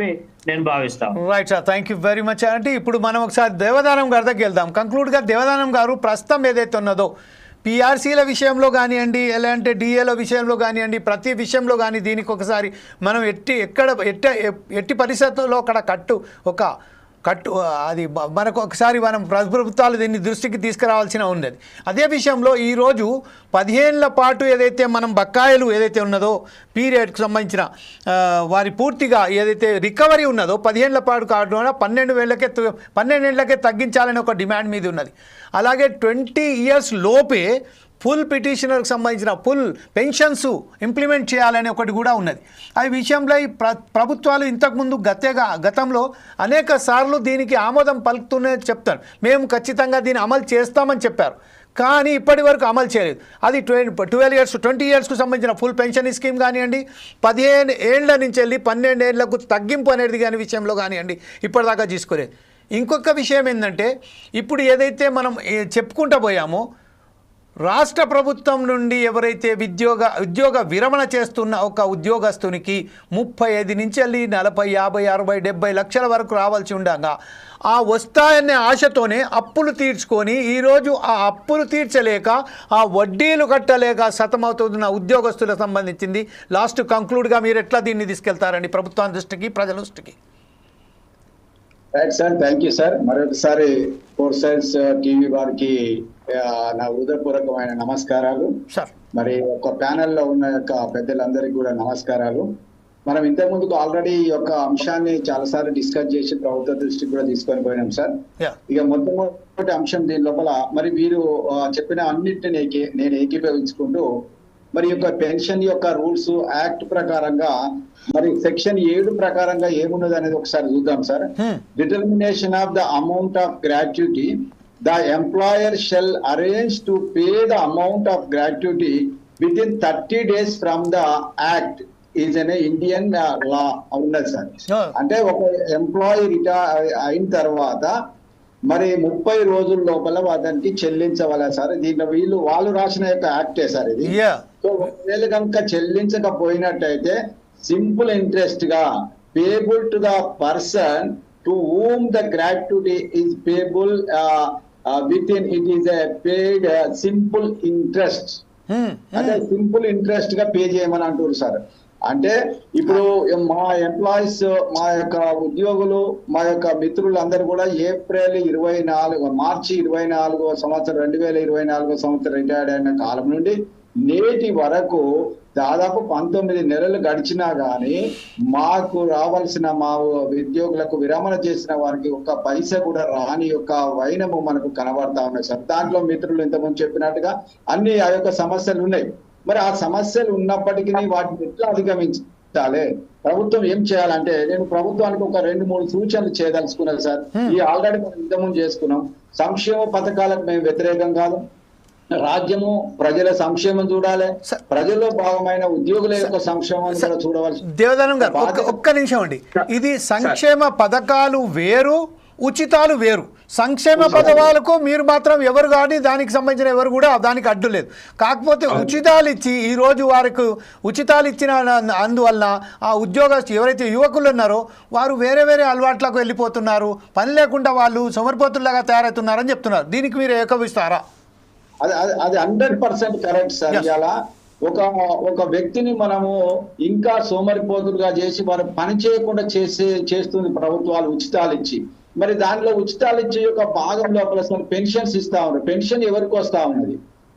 నేను భావిస్తాను. Right sir, thank you very much. అంటే ఇప్పుడు మనం ఒకసారి దేవదానం గారి దగ్గరికి వెళ్దాం. కంక్లూడ్గా దేవదానం గారు ప్రస్తుతం ఏదైతే ఉన్నదో పిఆర్సీల విషయంలో కానివ్వండి, ఎలా అంటే డిఏల విషయంలో కానివ్వండి, ప్రతి విషయంలో కానీ దీనికి ఒకసారి మనం ఎట్టి పరిస్థితుల్లో అక్కడ కట్టు అది మనకు ఒకసారి మనం ప్రభుత్వాలు దీన్ని దృష్టికి తీసుకురావాల్సిన ఉన్నది. అదే విషయంలో ఈరోజు 15 ఏళ్ల పాటు ఏదైతే మనం బకాయిలు ఏదైతే ఉన్నదో పీరియడ్కి సంబంధించిన వారి పూర్తిగా ఏదైతే రికవరీ ఉన్నదో 15 ఏళ్ల పాటు కాకుండా 12 ఏళ్ళకే తగ్గించాలని ఒక డిమాండ్ మీద ఉన్నది. అలాగే 20 ఇయర్స్ లోపే ఫుల్ పిటిషనర్కి సంబంధించిన ఫుల్ పెన్షన్స్ ఇంప్లిమెంట్ చేయాలనే ఒకటి కూడా ఉన్నది. ఆ విషయంలో ఈ ప్రభుత్వాలు ఇంతకుముందు గతంలో అనేక సార్లు దీనికి ఆమోదం పలుకుతూనే చెప్తారు, మేము ఖచ్చితంగా దీన్ని అమలు చేస్తామని చెప్పారు. కానీ ఇప్పటి వరకు అమలు చేయలేదు. అది 20 ఇయర్స్కు సంబంధించిన ఫుల్ పెన్షన్ స్కీమ్ కానివ్వండి, 15 ఏళ్ల నుంచి వెళ్ళి 12 ఏళ్లకు తగ్గింపు అనేది కానీ విషయంలో కానివ్వండి ఇప్పటిదాకా తీసుకోలేదు. ఇంకొక విషయం ఏంటంటే ఇప్పుడు ఏదైతే మనం చెప్పుకుంటూ పోయామో రాష్ట్ర ప్రభుత్వం నుండి ఎవరైతే ఉద్యోగ విరమణ చేస్తున్న ఒక ఉద్యోగస్తునికి 35 నుంచి వెళ్ళి 40, 50, 60, 70 లక్షల వరకు రావాల్సి ఉండగా ఆ వస్తాయనే ఆశతోనే అప్పులు తీర్చుకొని ఈరోజు ఆ అప్పులు తీర్చలేక ఆ వడ్డీలు కట్టలేక సతమవుతున్న ఉద్యోగస్తులకు సంబంధించింది లాస్ట్ కంక్లూడ్గా మీరు ఎట్లా దీన్ని తీసుకెళ్తారండి ప్రభుత్వం దృష్టికి, ప్రజల దృష్టికి? Right sir, thank you sir. మరొకసారి 4 సైన్స్ టీవీ వారికి నా హృదయపూర్వకమైన నమస్కారాలు. మరి ఒక ప్యానెల్లో ఉన్న యొక్క పెద్దలందరికీ కూడా నమస్కారాలు. మనం ఇంతకు ముందుకు ఆల్రెడీ ఈ యొక్క అంశాన్ని చాలాసార్లు డిస్కస్ చేసి ప్రభుత్వ దృష్టికి కూడా తీసుకొని పోయినాం సార్. ఇక మొట్టమొదటి అంశం దీని లోపల మరి వీరు చెప్పిన అన్నింటినీ నేను ఏకీభవించుకుంటూ మరి యొక్క పెన్షన్ యొక్క రూల్స్ యాక్ట్ ప్రకారంగా మరి సెక్షన్ 7 ప్రకారంగా ఏమున్నది అనేది ఒకసారి చూద్దాం sir. Determination of the amount of gratuity, the employer shall arrange to pay the amount of gratuity within 30 days from the act is an Indian law ఉన్నది sir. అంటే ఒక ఎంప్లాయీ రిటైర్ అయిన తర్వాత మరి 30 రోజుల లోపల అతనికి చెల్లించవాలా సార్. దీంట్లో వాళ్ళు రాసిన యొక్క యాక్టే సార్ ఇది. సో ఒకవేళ కనుక చెల్లించకపోయినట్టయితే సింపుల్ ఇంట్రెస్ట్ గా payable to the person to whom the gratuity is payable within it is a paid simple interest. అంటే సింపుల్ ఇంట్రెస్ట్ గా పే చేయమని అంటారు సార్. అంటే ఇప్పుడు మా ఎంప్లాయీస్, మా యొక్క ఉద్యోగులు, మా యొక్క మిత్రులందరూ కూడా మార్చి 24వ సంవత్సరం 2024వ సంవత్సరం రిటైర్డ్ అయిన కాలం నుండి నేటి వరకు దాదాపు 19 నెలలు గడిచినా గానీ మాకు రావాల్సిన మా ఉద్యోగులకు విరమణ చేసిన వారికి ఒక్క పైసా కూడా రాని యొక్క వైనము మనకు కనబడతా ఉన్నాయి సార్. దాంట్లో మిత్రులు ఇంతకుముందు చెప్పినట్టుగా అన్ని ఆ యొక్క సమస్యలు ఉన్నాయి. మరి ఆ సమస్యలు ఉన్నప్పటికీ వాటిని ఎట్లా అధిగమించాలి, ప్రభుత్వం ఏం చేయాలంటే నేను ప్రభుత్వానికి ఒక 2-3 సూచనలు చేయదలుచుకున్నాను సార్. ఈ ఆల్రెడీ మనం ఇంతకుముందు చేసుకున్నాం. సంక్షేమ పథకాలకు మేము వ్యతిరేకం కాదు. రాజ్యము ప్రజల సంక్షేమం చూడాలి, ప్రజల్లో భాగమైన ఉద్యోగుల యొక్క సంక్షేమం కూడా చూడవలసి. దేవదానం గారు ఒక్క నిమిషం అండి. ఇది సంక్షేమ పథకాలు వేరు, ఉచితాలు వేరు. సంక్షేమ పథకాలకు మీరు మాత్రం ఎవరు కానీ దానికి సంబంధించిన ఎవరు కూడా దానికి అడ్డు లేదు. కాకపోతే ఉచితాలు ఇచ్చి ఈరోజు వారికి ఉచితాలు ఇచ్చిన అందువల్ల ఆ ఉద్యోగస్తులు ఎవరైతే యువకులు ఉన్నారో వారు వేరే వేరే అలవాట్లకు వెళ్ళిపోతున్నారు, పని లేకుండా వాళ్ళు సోమరిపోతుల్లాగా తయారవుతున్నారని చెప్తున్నారు. దీనికి మీరు ఏకీభవిస్తారా? అది 100% కరెక్ట్ సార్. ఇలా ఒక వ్యక్తిని మనము ఇంకా సోమరిపోతులుగా చేసి వారు పని చేయకుండా చేస్తుంది ప్రభుత్వాలు ఉచితాలు ఇచ్చి. మరి దానిలో ఉచితాలు ఇచ్చే యొక్క భాగం లోపల పెన్షన్స్ ఇస్తా ఉన్నారు. పెన్షన్ ఎవరికి వస్తా ఉన్నది?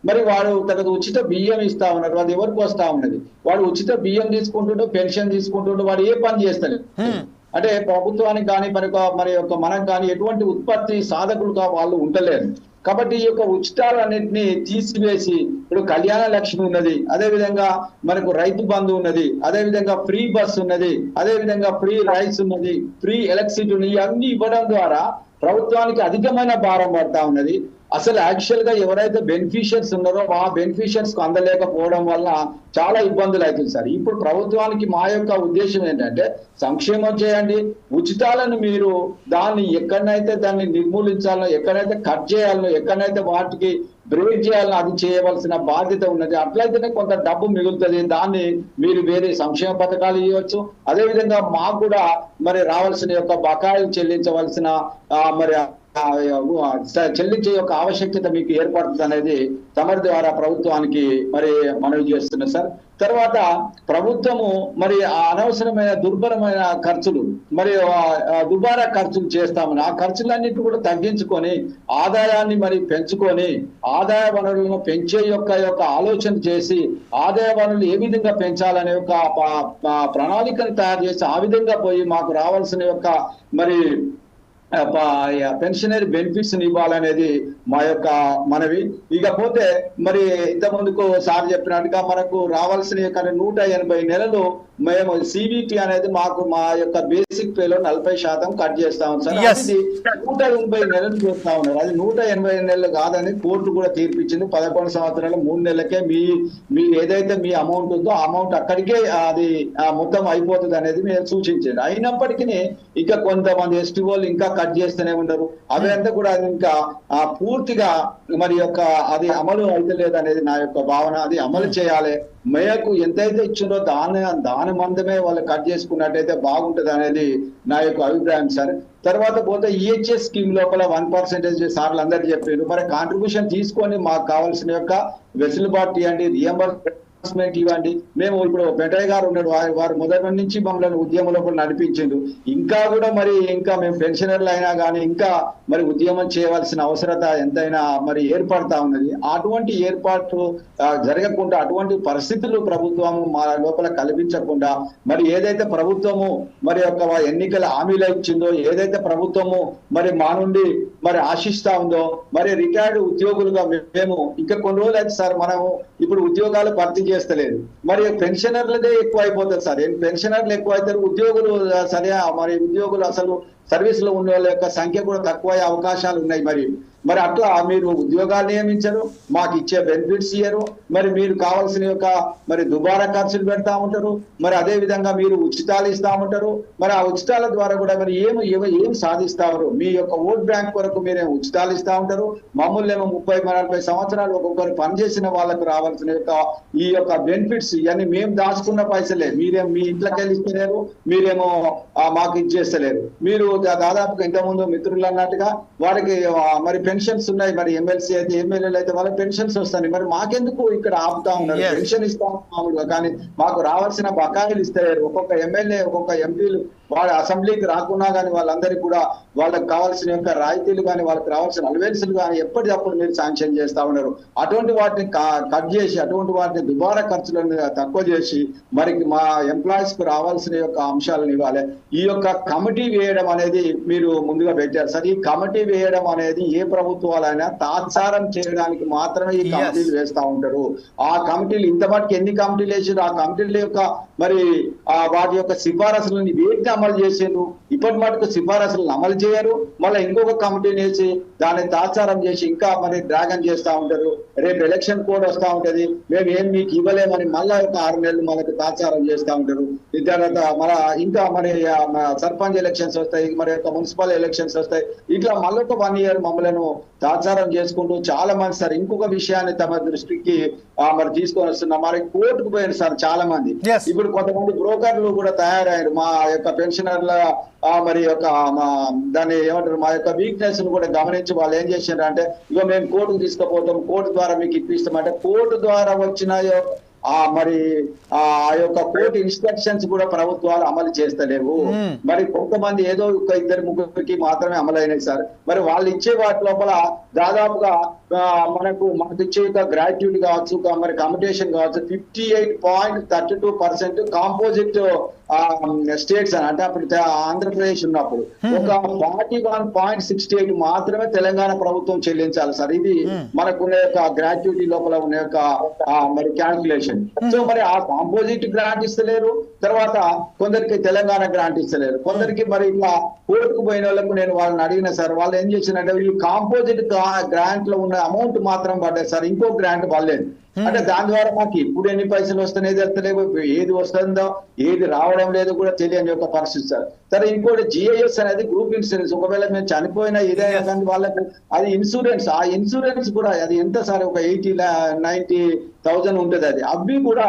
మరి వాడు తనకు ఉచిత బియ్యం ఇస్తా ఉన్నారు, అది ఎవరికి వస్తా ఉన్నది? వాడు ఉచిత బియ్యం తీసుకుంటుండో పెన్షన్ తీసుకుంటుండో వాడు ఏ పని చేస్తాడు? అంటే ప్రభుత్వానికి కానీ మనకు కానీ ఎటువంటి ఉత్పత్తి సాధకులుగా వాళ్ళు ఉండలేరు. కాబట్టి ఈ యొక్క ఉచితాలన్నింటినీ తీసివేసి ఇప్పుడు కళ్యాణ లక్ష్మి ఉన్నది, అదే విధంగా మనకు రైతు బంధు ఉన్నది, అదే విధంగా ఫ్రీ బస్ ఉన్నది, అదే విధంగా ఫ్రీ రైస్ ఉన్నది, ఫ్రీ ఎలక్ట్రిసిటీ ఉన్నది. ఇవన్నీ ఇవ్వడం ద్వారా ప్రభుత్వానికి అధికమైన భారం పడతా ఉన్నది. అసలు యాక్చువల్ గా ఎవరైతే బెనిఫిషియర్స్ ఉన్నారో ఆ బెనిఫిషియర్స్ కు అందలేకపోవడం వల్ల చాలా ఇబ్బందులు అవుతుంది సార్. ఇప్పుడు ప్రభుత్వానికి మా యొక్క ఉద్దేశం ఏంటంటే సంక్షేమం చేయండి, ఉచితాలను మీరు దాన్ని ఎక్కడైతే దాన్ని నిర్మూలించాలో, ఎక్కడైతే కట్ చేయాలో, ఎక్కడైతే వాటికి బ్రేక్ చేయాలని అది చేయవలసిన బాధ్యత ఉన్నది. అట్లయితేనే కొంత డబ్బు మిగులుతుంది. దాన్ని మీరు వేరే సంక్షేమ పథకాలు ఇవ్వచ్చు. అదేవిధంగా మాకు కూడా మరి రావాల్సిన యొక్క బకాయిలు చెల్లించవలసిన మరి చెల్లించే యొక్క ఆవశ్యకత మీకు ఏర్పడుతుంది అనేది తమరి ద్వారా ప్రభుత్వానికి మరి మనవి చేస్తున్నా సార్. తర్వాత ప్రభుత్వము మరి ఆ అనవసరమైన దుర్భరమైన ఖర్చులు మరి దుబారా ఖర్చులు చేస్తామని ఆ ఖర్చులన్నింటినీ కూడా తగ్గించుకొని ఆదాయాన్ని మరి పెంచుకొని ఆదాయ వనరులను పెంచే యొక్క ఆలోచన చేసి ఆదాయ వనరులు ఏ విధంగా పెంచాలనే ఒక ప్రణాళికను తయారు చేసి ఆ విధంగా పోయి మాకు రావాల్సిన యొక్క మరి పెన్షనరీ బెనిఫిట్స్ ఇవ్వాలనేది మా యొక్క మనవి. ఇకపోతే మరి ఇంత ముందుకు సార్ చెప్పినట్టుగా మనకు రావాల్సిన యొక్క 180 నెలలు మేము సిబిపి అనేది మాకు మా యొక్క బేసిక్ పేలో 40% కట్ చేస్తాం సార్. అది 180 నెలలు చేస్తా ఉన్నారు. అది 180 నెలలు కాదని కోర్టు కూడా తీర్పిచ్చింది. 11 సంవత్సరాలు 3 నెలలకే మీ ఏదైతే మీ అమౌంట్ ఉందో ఆ అమౌంట్ అక్కడికే అది మొత్తం అయిపోతుంది అనేది మేము సూచించింది. అయినప్పటికీ ఇంకా కొంతమంది ఎస్టీఓలు ఇంకా కట్ చేస్తూనే ఉన్నారు. అవి అంతా కూడా ఇంకా పూర్తిగా మరి యొక్క అది అమలు అయితే లేదు అనేది నా యొక్క భావన. అది అమలు చేయాలి. మేరకు ఎంతైతే ఇచ్చిందో దాని మందమే వాళ్ళు కట్ చేసుకున్నట్టయితే బాగుంటది అనేది నా యొక్క అభిప్రాయం సార్. తర్వాత పోతే ఈహెచ్ఎస్ స్కీమ్ లోపల 1% సార్లు అందరు చెప్పారు. మరి కాంట్రిబ్యూషన్ తీసుకొని మాకు కావాల్సిన యొక్క వెసులుబాటు ఇవ్వండి, రియంబర్స్మెంట్ ఇవ్వండి. మేము ఇప్పుడు పెంటయ్య గారు ఉన్నాడు, వారు మొదటి నుంచి మమ్మల్ని ఉద్యమం లోపల నడిపించిండు. ఇంకా కూడా మరి ఇంకా మేము పెన్షనర్లు అయినా కానీ ఇంకా మరి ఉద్యమం చేయవలసిన అవసరత ఎంతైనా మరి ఏర్పడతా ఉన్నది. అటువంటి ఏర్పాటు జరగకుండా అటువంటి పరిస్థితులు ప్రభుత్వం మా లోపల కల్పించకుండా మరి ఏదైతే ప్రభుత్వము మరి యొక్క ఎన్నికల హామీలు ఇచ్చిందో, ఏదైతే ప్రభుత్వము మరి మా నుండి మరి ఆశిస్తా ఉందో, మరి రిటైర్డ్ ఉద్యోగులుగా మేము ఇంకా కొన్ని రోజులు అయితే సార్ మనము ఇప్పుడు ఉద్యోగాలు భర్తీ చేస్తలేదు. మరి పెన్షనర్లదే ఎక్కువ అయిపోతుంది సార్. పెన్షనర్లు ఎక్కువ అవుతారు, ఉద్యోగులు సరే మరి ఉద్యోగులు అసలు సర్వీస్ లో ఉన్న వాళ్ళ యొక్క సంఖ్య కూడా తక్కువ అవకాశాలు ఉన్నాయి. మరి అట్లా మీరు ఉద్యోగాలు నియమించరు, మాకు ఇచ్చే బెనిఫిట్స్ ఇయ్యరు. మరి మీరు కావాల్సిన యొక్క మరి దుబారా ఖర్చులు పెడతా ఉంటారు. మరి అదే విధంగా మీరు ఉచితాలు ఇస్తా ఉంటారు. మరి ఆ ఉచితాల ద్వారా కూడా మరి ఏం సాధిస్తారు? మీ యొక్క ఓట్ బ్యాంక్ వరకు మీరే ఉచితాలు ఇస్తా ఉంటారు. మమ్మల్ని ఏమో 30-40 సంవత్సరాలు ఒక్కొక్కరు పనిచేసిన వాళ్ళకు రావాల్సిన యొక్క ఈ యొక్క బెనిఫిట్స్ ఇవన్నీ మేము దాచుకున్న పైసలే. మీరేమో మీ ఇంట్లోకి వెళ్ళి ఇస్తలేరు, మీరేమో మాకు ఇచ్చేస్తలేరు. మీరు దాదాపుగా ఇంతకుముందు మిత్రులు అన్నట్టుగా వారికి మరి పెన్షన్స్ ఉన్నాయి. మరి ఎమ్మెల్సీ అయితే ఎమ్మెల్యేలు అయితే వాళ్ళకి పెన్షన్స్ వస్తాయి. మరి మాకెందుకు ఇక్కడ ఆపుతా ఉన్నారు? పెన్షన్ ఇస్తాం మామూలుగా, కానీ మాకు రావాల్సిన బకాయిలు ఇస్తారు. ఒక్కొక్క ఎమ్మెల్యే ఒక్కొక్క ఎంపీలు వాళ్ళ అసెంబ్లీకి రాకున్నా కానీ వాళ్ళందరికీ కూడా వాళ్ళకి కావాల్సిన యొక్క రాయితీలు కానీ వాళ్ళకి రావాల్సిన అలవెన్సులు కానీ ఎప్పటికప్పుడు మీరు శాంక్షన్ చేస్తా ఉన్నారు. అటువంటి వాటిని కట్ చేసి అటువంటి వాటిని దుబారా ఖర్చులను తక్కువ చేసి మరి మా ఎంప్లాయీస్ కు రావాల్సిన యొక్క అంశాలను ఇవ్వాలి. ఈ యొక్క కమిటీ వేయడం అనేది మీరు ముందుగా పెట్టారు సార్. ఈ కమిటీ వేయడం అనేది ఏ ప్రభుత్వాలైనా తాత్సారం చేయడానికి మాత్రమే ఈ కమిటీలు వేస్తా ఉంటారు. ఆ కమిటీలు ఇంతమటుకు ఎన్ని కమిటీలు వేసారు, ఆ కమిటీల యొక్క మరి వాటి యొక్క సిఫారసులను వేటి అమలు చేసారు? ఇప్పటి మటుకు సిఫారసులను అమలు చేయరు. మళ్ళీ ఇంకొక కమిటీని వేసి దాన్ని తాత్సారం చేసి ఇంకా మరి డ్రాగన్ చేస్తా ఉంటారు. రేపు ఎలక్షన్ కోడ్ వస్తా ఉంటది, మేము ఏం మీకు ఇవ్వలేమని మళ్ళా ఒక 6 నెలలు మనకు తాత్సారం చేస్తా ఉంటారు. తర్వాత మన ఇంకా మరి సర్పంచ్ ఎలక్షన్స్ వస్తాయి, మరి యొక్క మున్సిపల్ ఎలక్షన్స్ వస్తాయి. ఇట్లా మళ్ళీ ఒక 1 year మమ్మల్ని తాత్సారం చేసుకుంటూ చాలా మంది సార్ ఇంకొక విషయాన్ని తమ దృష్టికి మరి తీసుకొని వస్తున్నారు. మరి కోర్టుకు పోయారు సార్ చాలా మంది. ఇప్పుడు కొంతమంది బ్రోకర్లు కూడా తయారయ్యారు. మా యొక్క పెన్షనర్ల మరి యొక్క దాన్ని ఏమంటారు మా యొక్క వీక్నెస్ ను కూడా గమనించి వాళ్ళు ఏం చేశారు అంటే, ఇగో మేము కోర్టుకు తీసుకుపోతాం, కోర్టు ద్వారా మీకు ఇప్పిస్తామంటే కోర్టు ద్వారా వచ్చిన మరి ఆ యొక్క కోర్టు ఇన్స్ట్రక్షన్స్ కూడా ప్రభుత్వాలు అమలు చేస్తలేవు. మరి కొంతమంది ఏదో 1-2-3 మాత్రమే అమలైనాయి సార్. మరి వాళ్ళు ఇచ్చే వాటి లోపల దాదాపుగా మనకు ఇచ్చే గ్రాట్యుటీ కావచ్చు, మరి కమ్యూటేషన్ కావచ్చు 58.32% కాంపోజిట్ స్టేట్స్ అని అంటే అప్పుడు ఆంధ్రప్రదేశ్ ఉన్నప్పుడు ఒక 41.68 మాత్రమే తెలంగాణ ప్రభుత్వం చెల్లించాలి సార్. ఇది మనకున్న యొక్క గ్రాట్యుటీ లోపల ఉన్న యొక్క మరి క్యాల్కులేషన్. సో మరి ఆ కాంపోజిట్ గ్రాంట్ ఇస్తలేరు, తర్వాత కొందరికి తెలంగాణ గ్రాంట్ ఇస్తలేరు, కొందరికి మరి ఇట్లా కోర్టుకు పోయిన వాళ్ళకు నేను వాళ్ళని అడిగిన సార్, వాళ్ళు ఏం చేసినట్టే వీళ్ళు కాంపోజిట్ గ్రాంట్ లో ఉన్న అమౌంట్ మాత్రం పడ్డాయి సార్, ఇంకో గ్రాంట్ పడలేదు. అంటే దాని ద్వారా మాకు ఇప్పుడు ఎన్ని పైసలు వస్తున్నాయి తెలియలేవు, ఏది వస్తుందో ఏది రావడం లేదు కూడా తెలియని ఒక పరిస్థితి సార్. సరే ఇంకోటి GIS అనేది గ్రూప్ ఇన్సూరెన్స్, ఒకవేళ మేము చనిపోయినా ఏదైనా కానీ వాళ్ళకు అది ఇన్సూరెన్స్, ఆ ఇన్సూరెన్స్ కూడా అది ఎంత సార్ ఒక 80-90,000 ఉంటుంది అది, అవి కూడా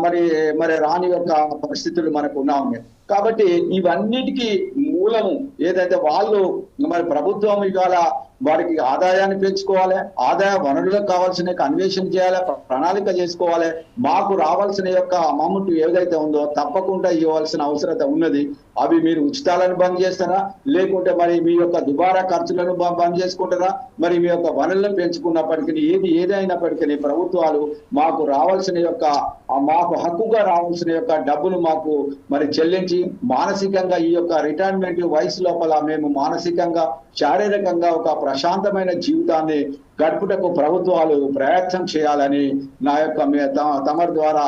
మరి మరి రాని యొక్క పరిస్థితులు మనకు ఉన్నాము. కాబట్టి ఇవన్నిటికీ మూలము ఏదైతే వాళ్ళు మరి ప్రభుత్వం ఇవాళ వారికి ఆదాయాన్ని పెంచుకోవాలి, ఆదాయ వనరులకు కావాల్సిన అన్వేషణ చేయాలి, ప్రణాళిక చేసుకోవాలి. మాకు రావాల్సిన యొక్క అమౌంట్ ఏదైతే ఉందో తప్పకుండా ఇవ్వాల్సిన అవసరత ఉన్నది. అవి మీరు ఉచితాలను బంద్ చేస్తారా, లేకుంటే మరి మీ యొక్క దుబారా ఖర్చులను బంద్ చేసుకుంటారా, మరి మీ యొక్క వనరులను పెంచుకున్నప్పటికీ ఏదైనప్పటికీ ప్రభుత్వాలు మాకు రావాల్సిన యొక్క మాకు హక్కుగా రావాల్సిన యొక్క డబ్బులు మాకు మరి చెల్లించి మానసికంగా ఈ యొక్క రిటైర్మెంట్ వయసు లోపల మేము మానసికంగా శారీరకంగా ఒక ప్రశాంతమైన జీవితాన్ని గడుపుటకు ప్రభుత్వాలు ప్రయత్నం చేయాలని నా యొక్క తమ ద్వారా